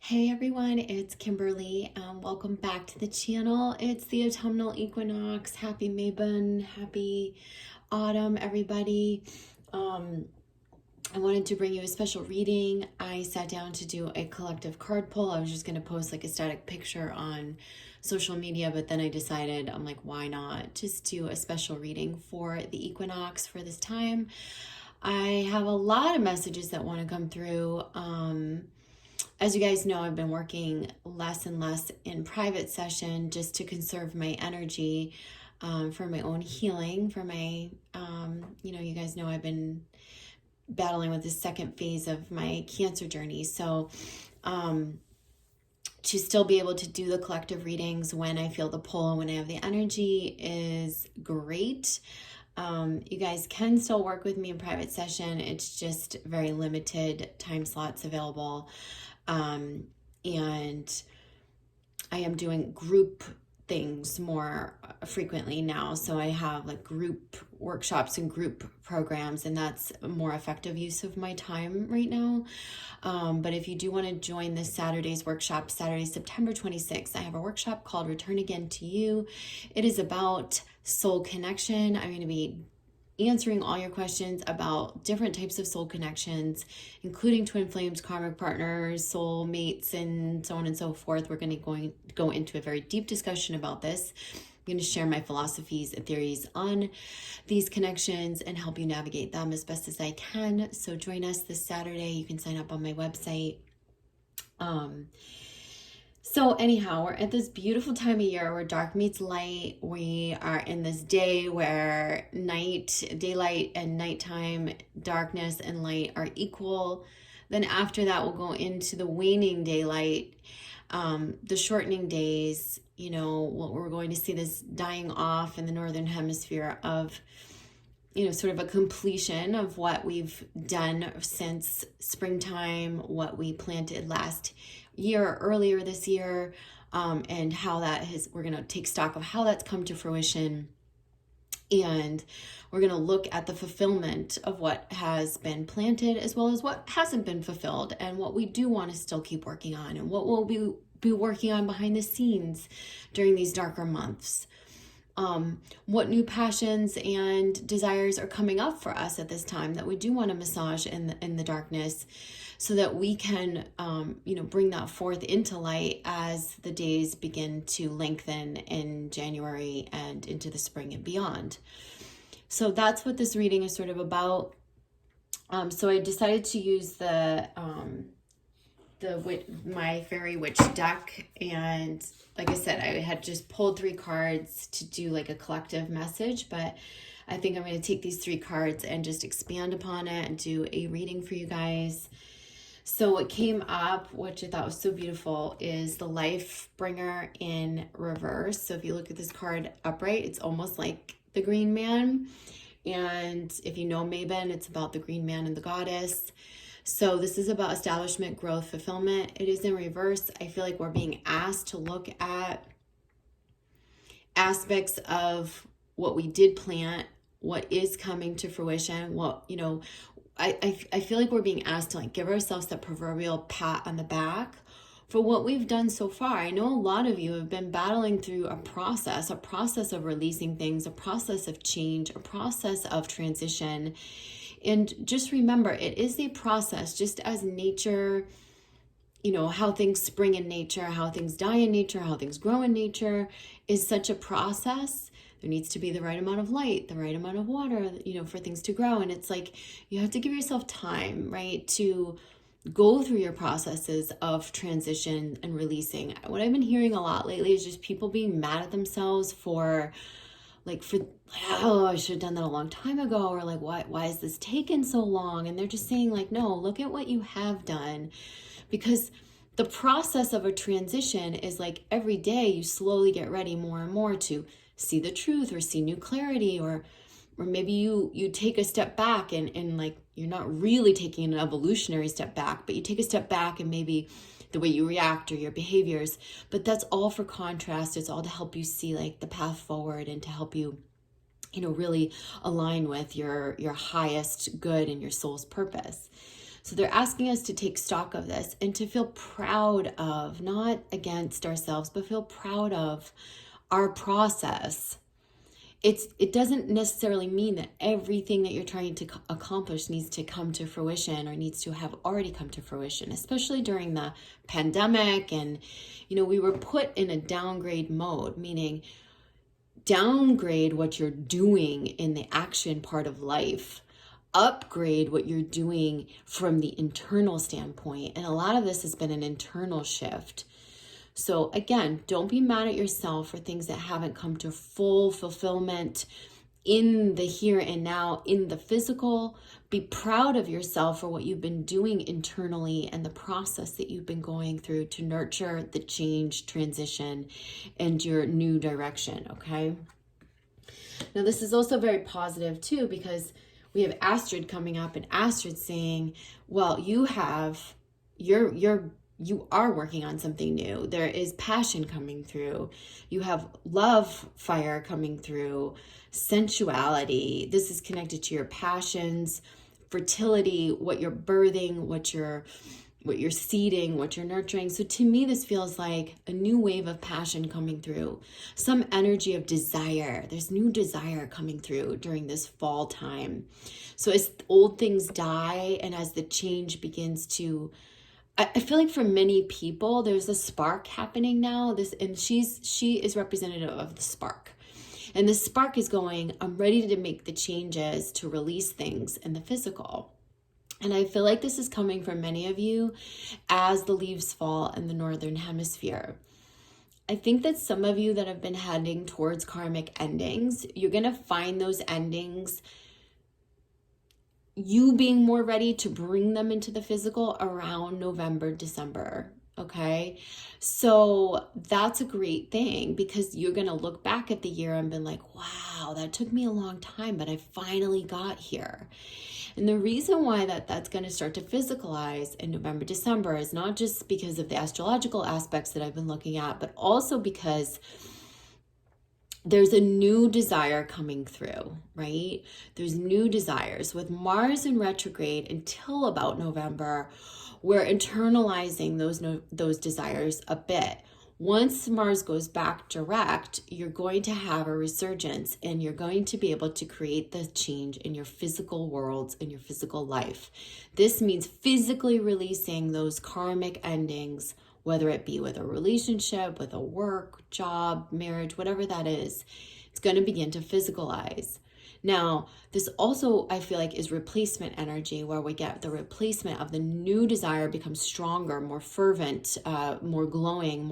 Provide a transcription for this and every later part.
Hey everyone, it's Kimberly. Welcome back to the channel. It's the Autumnal Equinox. Happy Mabon, happy autumn, everybody. I wanted to bring you a special reading. I sat down to do a collective card pull. I was just going to post like a static picture on social media, but then I decided, I'm like, why not just do a special reading for the equinox for this time? I have a lot of messages that want to come through. As you guys know, I've been working less and less in private session just to conserve my energy for my own healing, for my, you guys know I've been battling with the second phase of my cancer journey. So to still be able to do the collective readings when I feel the pull and when I have the energy is great. You guys can still work with me in private session. It's just very limited time slots available. And I am doing group things more frequently now. So I have like group workshops and group programs, and that's a more effective use of my time right now. But if you do want to join this Saturday's workshop, Saturday, September 26th, I have a workshop called Return Again to You. It is about soul connection. I'm going to be answering all your questions about different types of soul connections, including twin flames, karmic partners, soul mates, and so on and so forth. We're going to go into a very deep discussion about this. I'm going to share my philosophies and theories on these connections and help you navigate them as best as I can. So join us this Saturday. You can sign up on my website. So anyhow, we're at this beautiful time of year where dark meets light. We are in this day where daylight and nighttime, darkness and light are equal. Then after that, we'll go into the waning daylight, the shortening days. What we're going to see this dying off in the Northern Hemisphere of, sort of a completion of what we've done since springtime, what we planted last year, earlier this year, and how we're going to take stock of how that's come to fruition. And we're going to look at the fulfillment of what has been planted as well as what hasn't been fulfilled and what we do want to still keep working on and what we'll be working on behind the scenes during these darker months. What new passions and desires are coming up for us at this time that we do want to massage in the darkness, so that we can, bring that forth into light as the days begin to lengthen in January and into the spring and beyond. So that's what this reading is sort of about. So I decided to use my fairy witch deck, and like I said, I had just pulled 3 cards to do like a collective message, but I think I'm going to take these 3 cards and just expand upon it and do a reading for you guys. So what came up, which I thought was so beautiful, is the Life Bringer in reverse. So if you look at this card upright, it's almost like the Green Man. And if you know Mabon, it's about the Green Man and the Goddess. So this is about establishment, growth, fulfillment. It is in reverse. I feel like we're being asked to look at aspects of what we did plant, what is coming to fruition, I feel like we're being asked to like give ourselves that proverbial pat on the back for what we've done so far. I know a lot of you have been battling through a process of releasing things, a process of change, a process of transition. And just remember, it is a process, just as nature, how things spring in nature, how things die in nature, how things grow in nature is such a process. There needs to be the right amount of light, the right amount of water, for things to grow. And it's like, you have to give yourself time, right, to go through your processes of transition and releasing. What I've been hearing a lot lately is just people being mad at themselves for I should have done that a long time ago, or like, why is this taking so long? And they're just saying like, no, look at what you have done, because the process of a transition is like every day you slowly get ready more and more to see the truth or see new clarity, or maybe you take a step back and like you're not really taking an evolutionary step back, but you take a step back and maybe the way you react or your behaviors, but that's all for contrast. It's all to help you see like the path forward and to help you, really align with your highest good and your soul's purpose. So they're asking us to take stock of this and to feel proud of, not against ourselves, but feel proud of our process. It doesn't necessarily mean that everything that you're trying to accomplish needs to come to fruition or needs to have already come to fruition, especially during the pandemic. And, we were put in a downgrade mode, meaning downgrade what you're doing in the action part of life, upgrade what you're doing from the internal standpoint. And a lot of this has been an internal shift. So again, don't be mad at yourself for things that haven't come to full fulfillment in the here and now, in the physical. Be proud of yourself for what you've been doing internally and the process that you've been going through to nurture the change, transition, and your new direction, okay? Now, this is also very positive too, because we have Astrid coming up, and Astrid saying, well, you are working on something new. There is passion coming through. You have love fire coming through, sensuality. This is connected to your passions, fertility, what you're birthing, what you're seeding, what you're nurturing. So to me, this feels like a new wave of passion coming through, some energy of desire. There's new desire coming through during this fall time. So as old things die and as the change begins to, I feel like for many people, there's a spark happening now. She is representative of the spark. And the spark is going, I'm ready to make the changes to release things in the physical. And I feel like this is coming from many of you as the leaves fall in the Northern Hemisphere. I think that some of you that have been heading towards karmic endings, you're going to find those endings, you being more ready to bring them into the physical around November, December. Okay. So that's a great thing, because you're going to look back at the year and be like, wow, that took me a long time, but I finally got here. And the reason why that's going to start to physicalize in November, December is not just because of the astrological aspects that I've been looking at, but also because there's a new desire coming through, right? There's new desires. With Mars in retrograde until about November, we're internalizing those desires a bit. Once Mars goes back direct, you're going to have a resurgence, and you're going to be able to create the change in your physical worlds, in your physical life. This means physically releasing those karmic endings, whether it be with a relationship, with a work, job, marriage, whatever that is. It's going to begin to physicalize. Now, this also, I feel like, is replacement energy, where we get the replacement of the new desire becomes stronger, more fervent, more glowing,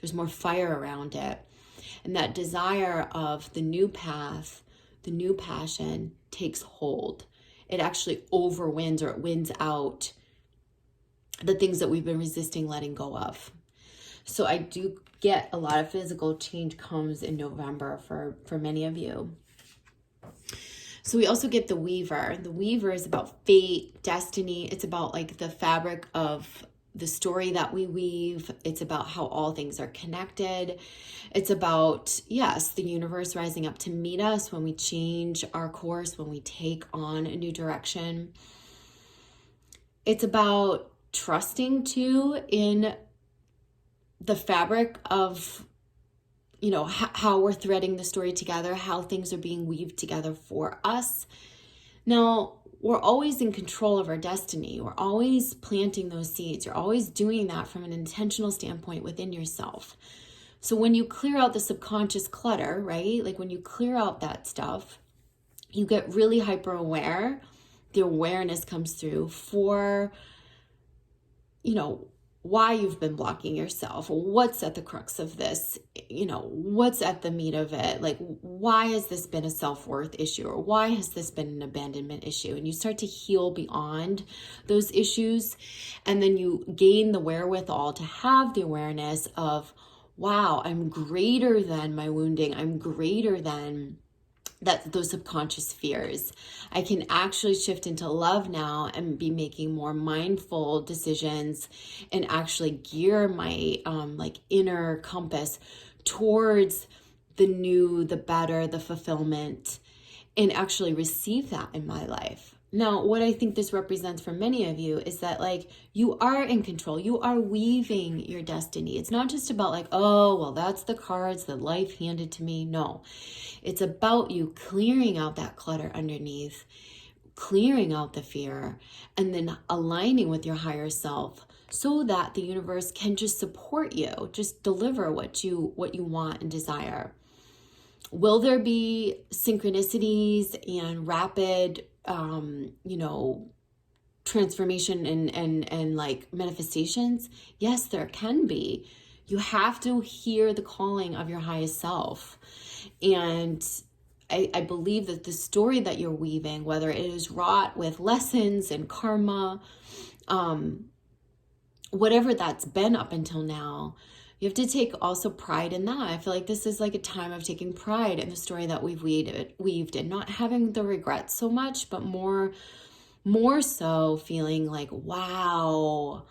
there's more fire around it. And that desire of the new path, the new passion takes hold. It actually overwinds, or it wins out the things that we've been resisting letting go of. So I do get a lot of physical change comes in November for many of you. So we also get the Weaver. The Weaver is about fate, destiny. It's about like the fabric of the story that we weave. It's about how all things are connected. It's about, yes, the universe rising up to meet us when we change our course, when we take on a new direction. It's about trusting too in the fabric of, how we're threading the story together, how things are being weaved together for us. Now, we're always in control of our destiny. We're always planting those seeds. You're always doing that from an intentional standpoint within yourself. So when you clear out the subconscious clutter, right? Like when you clear out that stuff, you get really hyper aware. The awareness comes through for, why you've been blocking yourself, what's at the crux of this, what's at the meat of it, like why has this been a self-worth issue, or why has this been an abandonment issue? And you start to heal beyond those issues, and then you gain the wherewithal to have the awareness of, wow, I'm greater than my wounding, I'm greater than those subconscious fears. I can actually shift into love now and be making more mindful decisions, and actually gear my inner compass towards the new, the better, the fulfillment, and actually receive that in my life. Now, what I think this represents for many of you is that, like, you are in control. You are weaving your destiny. It's not just about like, oh, well, that's the cards that life handed to me. No, it's about you clearing out that clutter underneath, clearing out the fear, and then aligning with your higher self so that the universe can just support you, just deliver what you want and desire. Will there be synchronicities and rapid transformation and like manifestations? Yes, there can be. You have to hear the calling of your highest self. And I believe that the story that you're weaving, whether it is wrought with lessons and karma, whatever that's been up until now, you have to take also pride in that. I feel like this is like a time of taking pride in the story that we've weaved and not having the regrets so much, but more so feeling like, wow,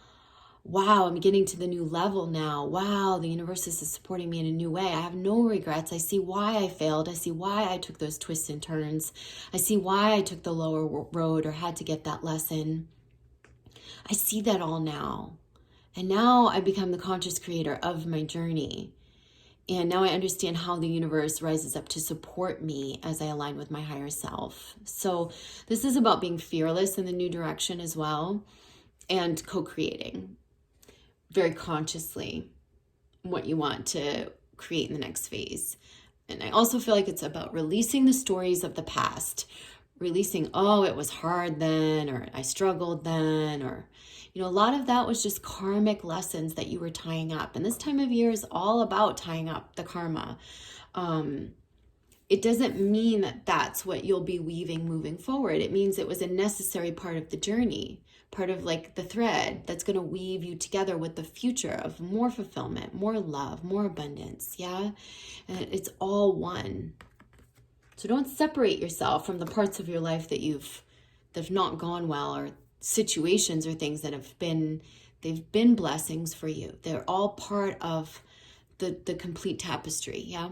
I'm getting to the new level now. Wow, the universe is supporting me in a new way. I have no regrets. I see why I failed. I see why I took those twists and turns. I see why I took the lower road or had to get that lesson. I see that all now. And now I become the conscious creator of my journey. And now I understand how the universe rises up to support me as I align with my higher self. So this is about being fearless in the new direction as well, and co-creating very consciously what you want to create in the next phase. And I also feel like it's about releasing the stories of the past, releasing, oh, it was hard then, or I struggled then, or a lot of that was just karmic lessons that you were tying up. And this time of year is all about tying up the karma. It doesn't mean that that's what you'll be weaving moving forward. It means it was a necessary part of the journey, part of like the thread that's going to weave you together with the future of more fulfillment, more love, more abundance. Yeah. And it's all one. So don't separate yourself from the parts of your life that have not gone well, or situations or things that they've been blessings for you. They're all part of the complete tapestry. Yeah.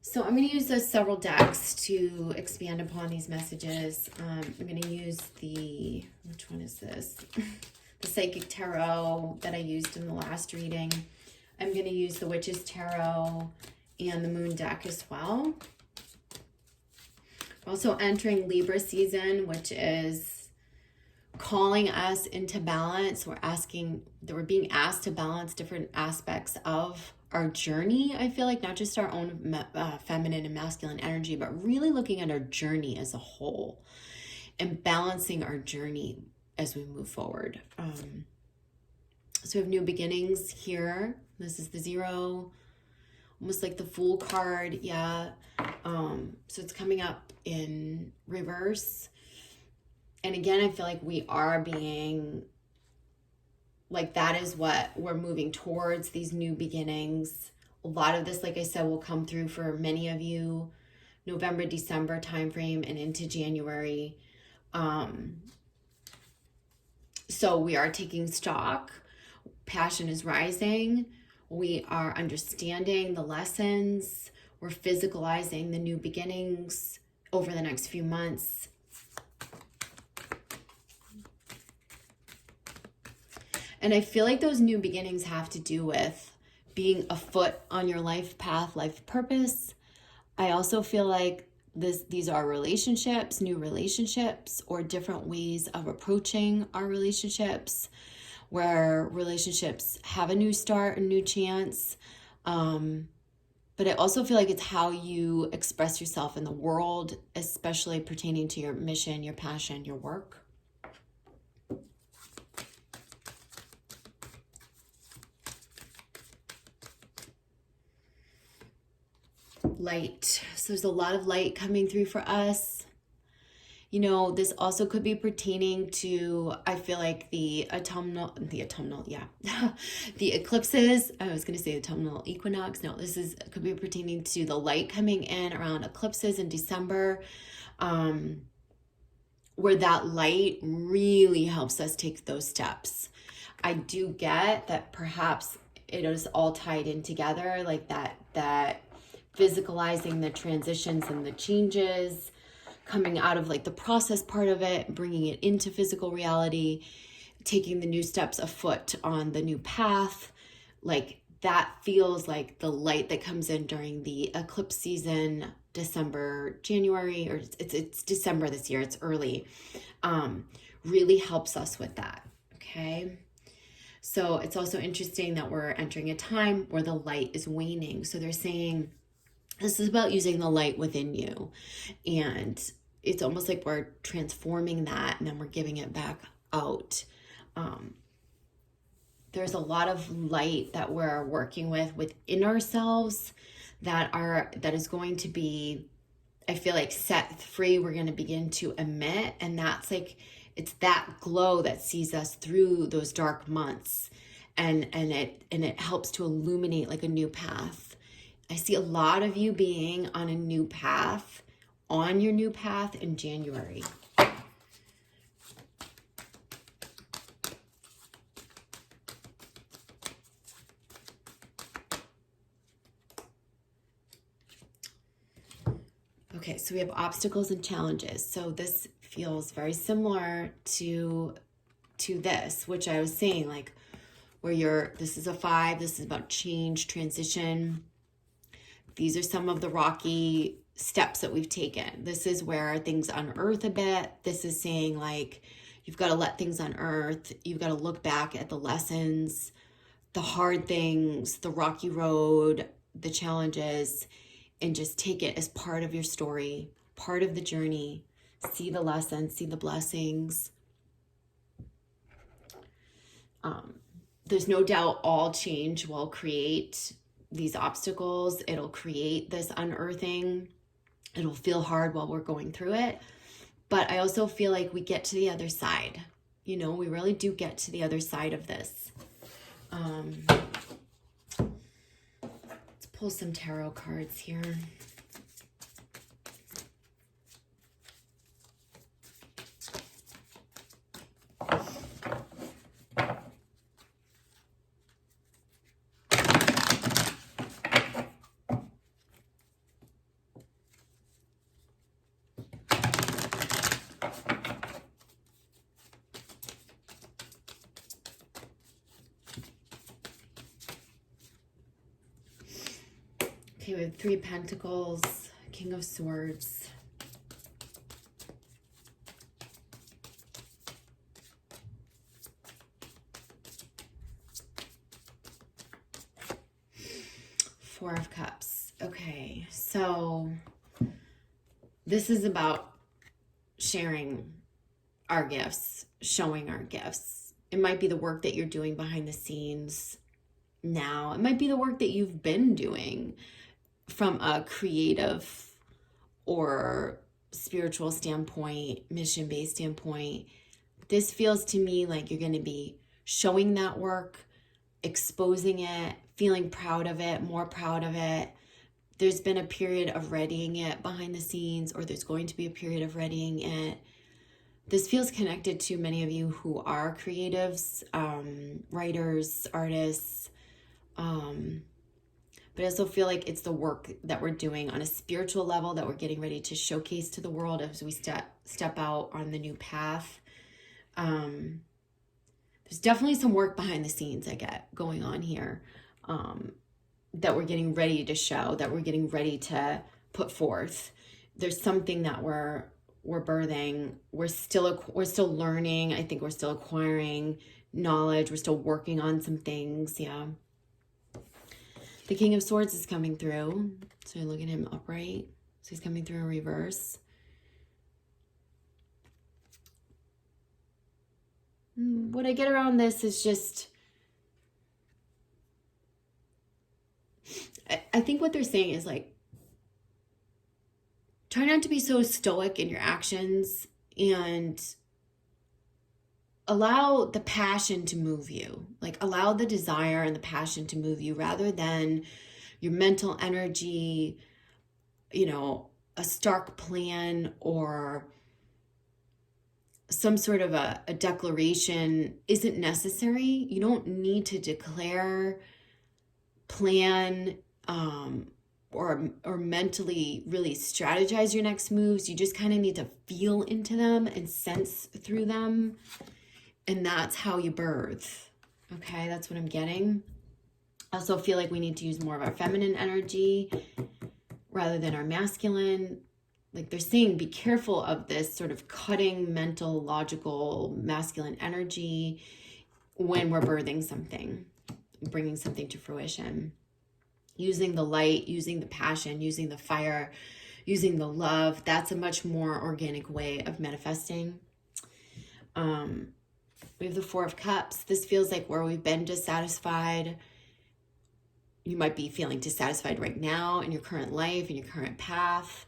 So I'm going to use several decks to expand upon these messages. I'm going to use which one is this? The Psychic Tarot that I used in the last reading. I'm going to use the Witch's Tarot and the Moon deck as well. Also entering Libra season, which is calling us into balance. We're being asked to balance different aspects of our journey. I feel like not just our own feminine and masculine energy, but really looking at our journey as a whole and balancing our journey as we move forward. So we have new beginnings here. This is the 0, almost like the Fool card. Yeah. So it's coming up in reverse. And again, I feel like we are being, like, that is what we're moving towards, these new beginnings. A lot of this, like I said, will come through for many of you, November, December timeframe and into January. So we are taking stock. Passion is rising. We are understanding the lessons. We're physicalizing the new beginnings over the next few months. And I feel like those new beginnings have to do with being afoot on your life path, life purpose. I also feel like these are relationships, new relationships, or different ways of approaching our relationships, where relationships have a new start, a new chance. But I also feel like it's how you express yourself in the world, especially pertaining to your mission, your passion, your work. Light. So there's a lot of light coming through for us. This also could be pertaining to, I feel like the autumnal, yeah. The eclipses. I was going to say autumnal equinox. No, could be pertaining to the light coming in around eclipses in December, where that light really helps us take those steps. I do get that perhaps it is all tied in together, like that physicalizing the transitions and the changes coming out of like the process part of it, bringing it into physical reality, taking the new steps afoot on the new path. Like that feels like the light that comes in during the eclipse season, December, January, or it's December this year, it's early, really helps us with that, okay? So it's also interesting that we're entering a time where the light is waning. So they're saying this is about using the light within you. And it's almost like we're transforming that and then we're giving it back out. There's a lot of light that we're working with within ourselves that is going to be, I feel like, set free. We're going to begin to emit, and that's like, it's that glow that sees us through those dark months, and it helps to illuminate like a new path. I see a lot of you being on a new path, on your new path in January. Okay, so we have obstacles and challenges. So this feels very similar to this, which I was saying, like where this is a 5, this is about change, transition. These are some of the rocky steps that we've taken. This is where things unearth a bit. This is saying like, you've got to let things unearth. You've got to look back at the lessons, the hard things, the rocky road, the challenges, and just take it as part of your story, part of the journey. See the lessons, see the blessings. There's no doubt all change will create these obstacles. It'll create this unearthing. It'll feel hard while we're going through it. But I also feel like we get to the other side. You know, we really do get to the other side of this. Let's pull some tarot cards here. Okay, we have 3 Pentacles, King of Swords. Four of Cups. Okay, so this is about sharing our gifts, showing our gifts. It might be the work that you're doing behind the scenes now. It might be the work that you've been doing from a creative or spiritual standpoint, mission-based standpoint. This feels to me like you're going to be showing that work, exposing it, feeling proud of it, more proud of it. There's been a period of readying it behind the scenes, or there's going to be a period of readying it. This feels connected to many of you who are creatives, writers, artists, but I also feel like it's the work that we're doing on a spiritual level that we're getting ready to showcase to the world as we step out on the new path. There's definitely some work behind the scenes I get going on here, that we're getting ready to show, that we're getting ready to put forth. There's something that we're birthing. We're still learning. I think we're still acquiring knowledge. We're still working on some things. Yeah. The King of Swords is coming through. So look at him upright. So he's coming through in reverse. What I get around this is just, I think what they're saying is like, try not to be so stoic in your actions and allow the passion to move you. Like allow the desire and the passion to move you rather than your mental energy, you know, a stark plan or some sort of a declaration isn't necessary. You don't need to declare, plan, or mentally really strategize your next moves. You just kind of need to feel into them and sense through them. And that's how you birth. Okay, that's what I'm getting. I also feel like we need to use more of our feminine energy rather than our masculine. Like they're saying, be careful of this sort of cutting, mental, logical, masculine energy when we're birthing something, bringing something to fruition. Using the light, using the passion, using the fire, using the love. That's a much more organic way of manifesting. We have the Four of Cups. This feels like where we've been dissatisfied. You might be feeling dissatisfied right now in your current life, in your current path.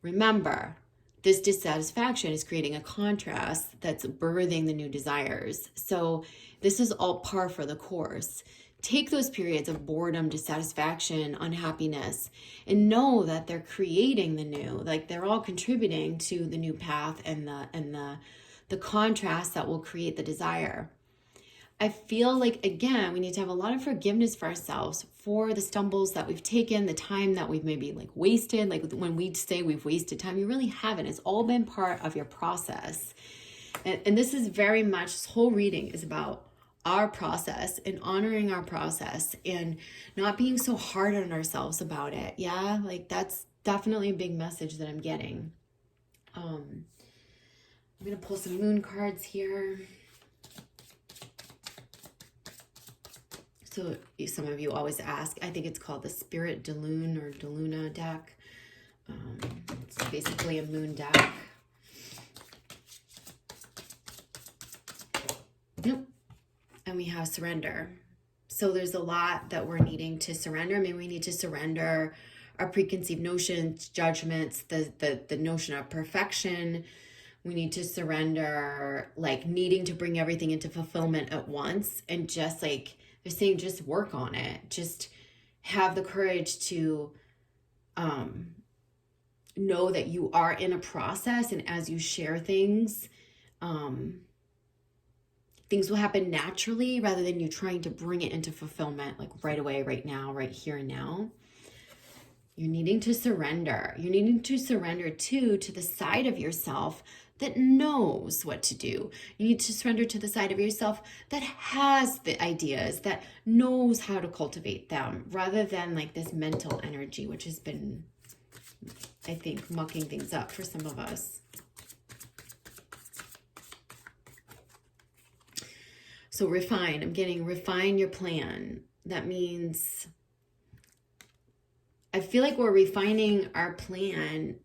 Remember, this dissatisfaction is creating a contrast that's birthing the new desires. So this is all par for the course. Take those periods of boredom, dissatisfaction, unhappiness, and know that they're creating the new. Like they're all contributing to the new path and the contrast that will create the desire. I feel like, again, we need to have a lot of forgiveness for ourselves for the stumbles that we've taken, the time that we've maybe like wasted. Like when we say we've wasted time, you really haven't. It's all been part of your process. And this is very much, this whole reading is about our process and honoring our process and not being so hard on ourselves about it. Yeah, like that's definitely a big message that I'm getting. I'm going to pull some moon cards here. So some of you always ask, I think it's called the Spirit de Lune or de Luna deck. It's basically a moon deck. Yep. And we have surrender. So there's a lot that we're needing to surrender. Maybe we need to surrender our preconceived notions, judgments, the notion of perfection. We need to surrender like needing to bring everything into fulfillment at once, and just like they're saying, just work on it. Just have the courage to know that you are in a process, and as you share things, things will happen naturally rather than you trying to bring it into fulfillment like right away, right now, right here and now. You're needing to surrender. You're needing to surrender too to the side of yourself that knows what to do. You need to surrender to the side of yourself that has the ideas, that knows how to cultivate them, rather than like this mental energy, which has been, I think, mucking things up for some of us. So refine, I'm getting refine your plan. That means I feel like we're refining our plan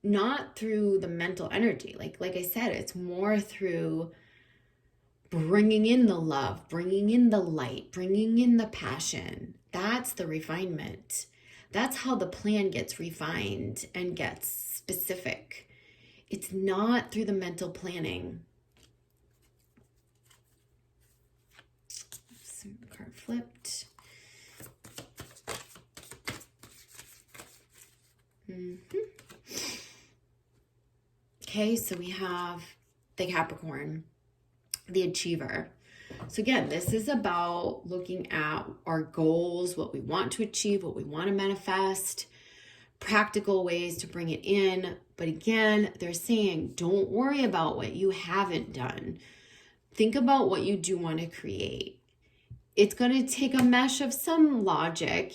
not through the mental energy. Like I said, it's more through bringing in the love, bringing in the light, bringing in the passion. That's the refinement. That's how the plan gets refined and gets specific. It's not through the mental planning. Some card flipped. Okay, so we have the Capricorn, the achiever. So again, this is about looking at our goals, what we want to achieve, what we want to manifest, practical ways to bring it in. But again, they're saying, don't worry about what you haven't done. Think about what you do want to create. It's going to take a mesh of some logic,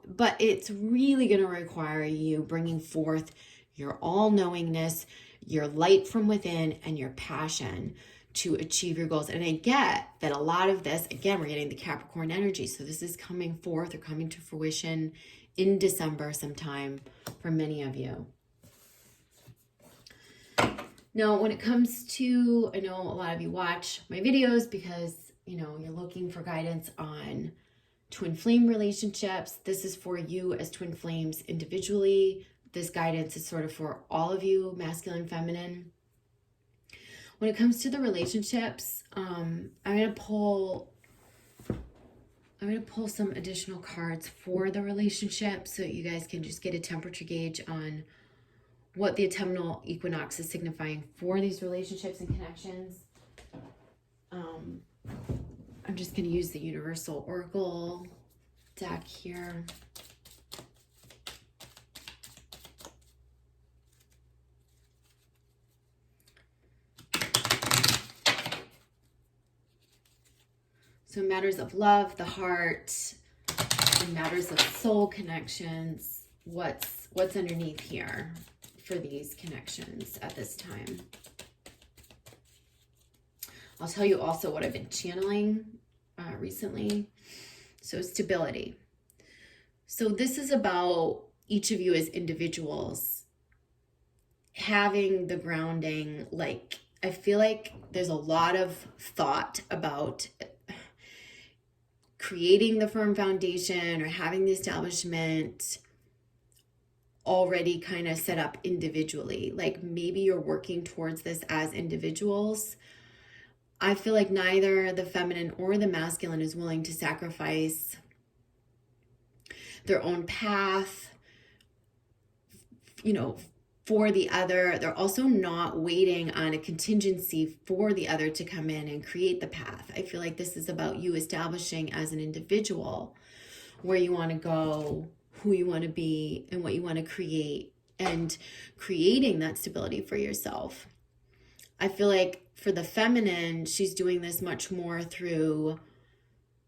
but it's really going to require you bringing forth your all-knowingness, your light from within, and your passion to achieve your goals. And I get that a lot of this, again, we're getting the Capricorn energy. So this is coming forth or coming to fruition in December sometime for many of you. Now, when it comes to, I know a lot of you watch my videos because you're looking for guidance on twin flame relationships. This is for you as twin flames individually. This guidance is sort of for all of you, masculine, feminine. When it comes to the relationships, I'm going to pull some additional cards for the relationship so that you guys can just get a temperature gauge on what the autumnal equinox is signifying for these relationships and connections. I'm just going to use the Universal Oracle deck here. So matters of love, the heart, and matters of soul connections. What's underneath here for these connections at this time? I'll tell you also what I've been channeling recently. So stability. So this is about each of you as individuals having the grounding. Like, I feel like there's a lot of thought about creating the firm foundation or having the establishment already kind of set up individually. Like, maybe you're working towards this as individuals. I feel like neither the feminine or the masculine is willing to sacrifice their own path, for the other. They're also not waiting on a contingency for the other to come in and create the path. I feel like this is about you establishing as an individual where you want to go, who you want to be, and what you want to create, and creating that stability for yourself. I feel like for the feminine, she's doing this much more through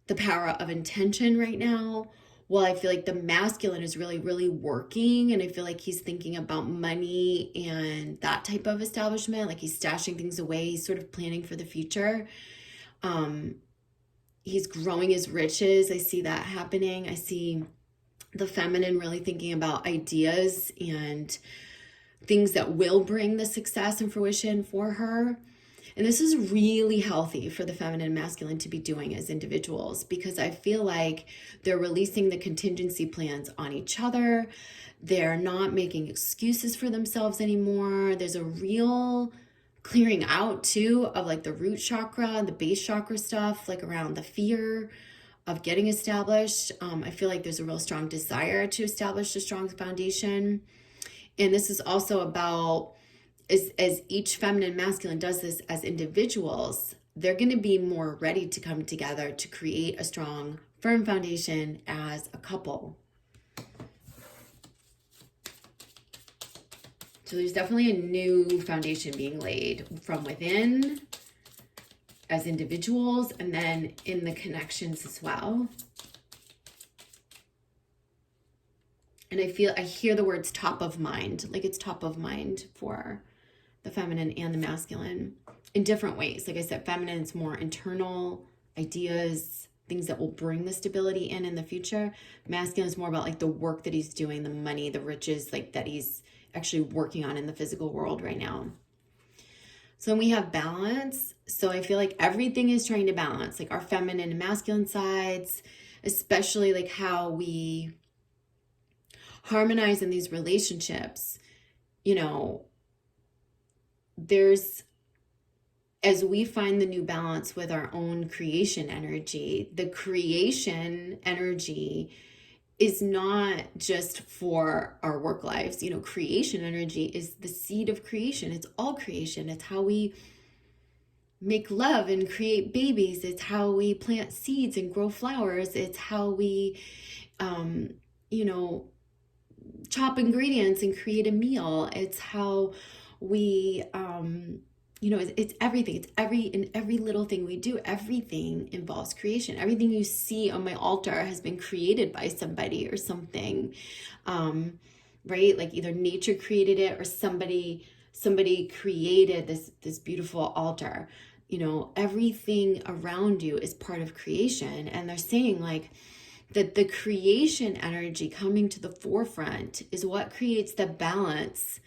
the power of intention right now. Well, I feel like the masculine is really, really working, and I feel like he's thinking about money and that type of establishment. Like, he's stashing things away. He's sort of planning for the future. He's growing his riches. I see that happening. I see the feminine really thinking about ideas and things that will bring the success and fruition for her. And this is really healthy for the feminine and masculine to be doing as individuals, because I feel like they're releasing the contingency plans on each other. They're not making excuses for themselves anymore. There's a real clearing out too of like the root chakra, the base chakra stuff, like around the fear of getting established. I feel like there's a real strong desire to establish a strong foundation. And this is also about, as each feminine and masculine does this as individuals, they're going to be more ready to come together to create a strong, firm foundation as a couple. So there's definitely a new foundation being laid from within as individuals, and then in the connections as well. And I hear the words top of mind, like it's top of mind for the feminine and the masculine in different ways. Like I said, feminine is more internal ideas, things that will bring the stability in the future. Masculine is more about like the work that he's doing, the money, the riches, like that he's actually working on in the physical world right now. So then we have balance. So I feel like everything is trying to balance, like our feminine and masculine sides, especially like how we harmonize in these relationships. As we find the new balance with our own creation energy, the creation energy is not just for our work lives. Creation energy is the seed of creation. It's all creation. It's how we make love and create babies. It's how we plant seeds and grow flowers. It's how we, chop ingredients and create a meal. It's how we, it's everything. It's every little thing we do. Everything involves creation. Everything you see on my altar has been created by somebody or something, right? Like either nature created it or somebody created this beautiful altar. Everything around you is part of creation. And they're saying like, that the creation energy coming to the forefront is what creates the balance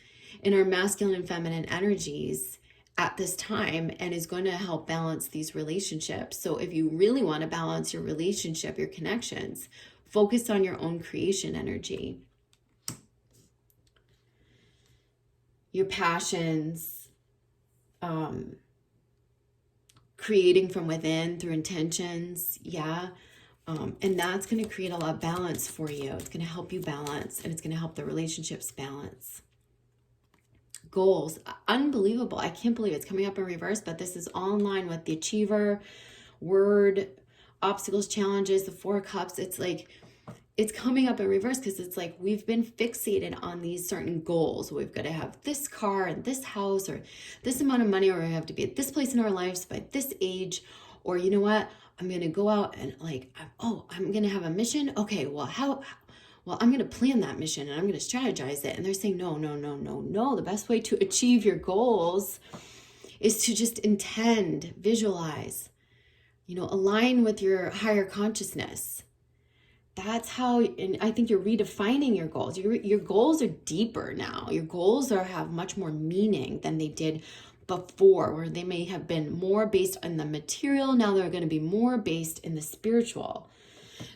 in our masculine and feminine energies at this time, and is going to help balance these relationships. So if you really want to balance your relationship, your connections, focus on your own creation energy, your passions, creating from within through intentions. And that's going to create a lot of balance for you. It's going to help you balance, and it's going to help the relationships balance. Goals. Unbelievable. I can't believe it's coming up in reverse, but this is all in line with the achiever, word, obstacles, challenges, the 4 cups. It's like, it's coming up in reverse because it's like we've been fixated on these certain goals. We've got to have this car and this house or this amount of money, or we have to be at this place in our lives by this age, or you know what? I'm going to go out and like, oh, I'm going to have a mission. Okay, well, well, I'm going to plan that mission and I'm going to strategize it. And they're saying, no, no, no, no, no. The best way to achieve your goals is to just intend, visualize, align with your higher consciousness. That's how, and I think you're redefining your goals. Your goals are deeper now. Your goals have much more meaning than they did before, where they may have been more based on the material. Now they're going to be more based in the spiritual.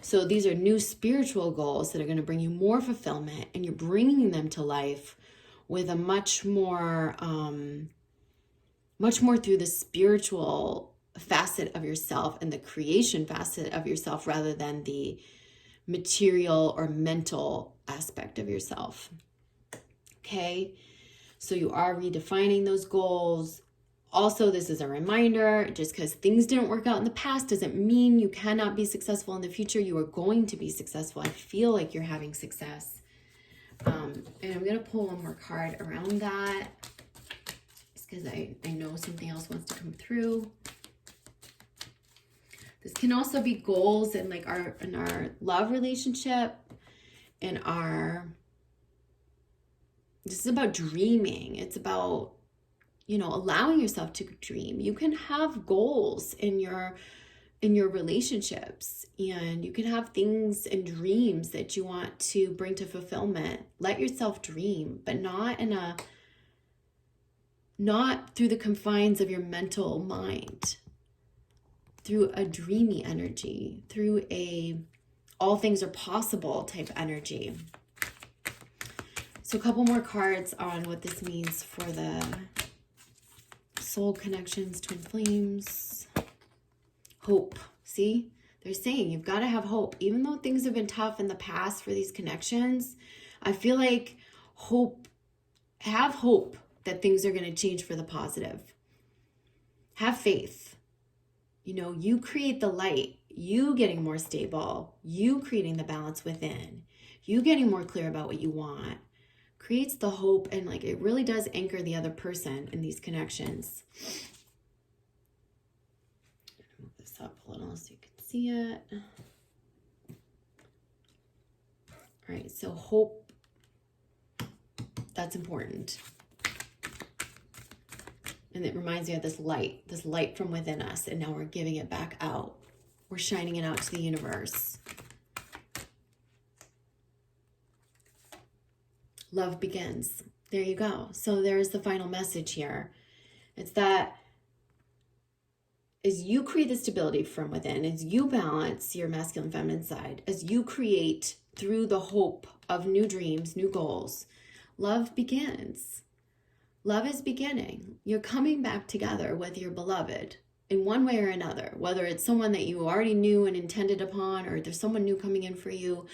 So these are new spiritual goals that are going to bring you more fulfillment, and you're bringing them to life with a much more through the spiritual facet of yourself and the creation facet of yourself rather than the material or mental aspect of yourself. Okay, so you are redefining those goals. Also, this is a reminder, just because things didn't work out in the past doesn't mean you cannot be successful in the future. You are going to be successful. I feel like you're having success. And I'm going to pull one more card around that, just because I know something else wants to come through. This can also be goals in like our love relationship, this is about dreaming. It's about, allowing yourself to dream. You can have goals in your relationships, and you can have things and dreams that you want to bring to fulfillment. Let yourself dream, but not through the confines of your mental mind, through a dreamy energy, through all things are possible type energy. So a couple more cards on what this means for the soul connections, twin flames. Hope. See, they're saying you've got to have hope. Even though things have been tough in the past for these connections, I feel like have hope that things are going to change for the positive. Have faith. You create the light, you getting more stable, you creating the balance within, you getting more clear about what you want, creates the hope, and like it really does anchor the other person in these connections. Move this up a little so you can see it. All right, so hope, that's important. And it reminds me of this light from within us, and now we're giving it back out. We're shining it out to the universe. Love begins. There you go. So there's the final message here. It's that as you create the stability from within, as you balance your masculine feminine side, as you create through the hope of new dreams, new goals, love begins. Love is beginning. You're coming back together with your beloved in one way or another, whether it's someone that you already knew and intended upon, or there's someone new coming in for you.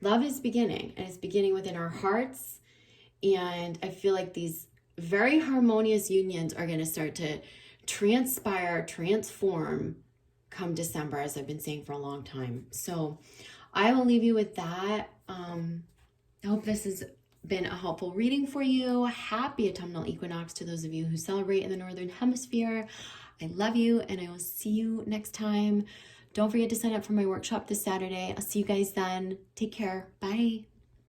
Love is beginning, and it's beginning within our hearts. And I feel like these very harmonious unions are going to start to transpire, transform come December, as I've been saying for a long time. So I will leave you with that. I hope this has been a helpful reading for you. Happy autumnal equinox to those of you who celebrate in the Northern Hemisphere. I love you, and I will see you next time. Don't forget to sign up for my workshop this Saturday. I'll see you guys then. Take care. Bye.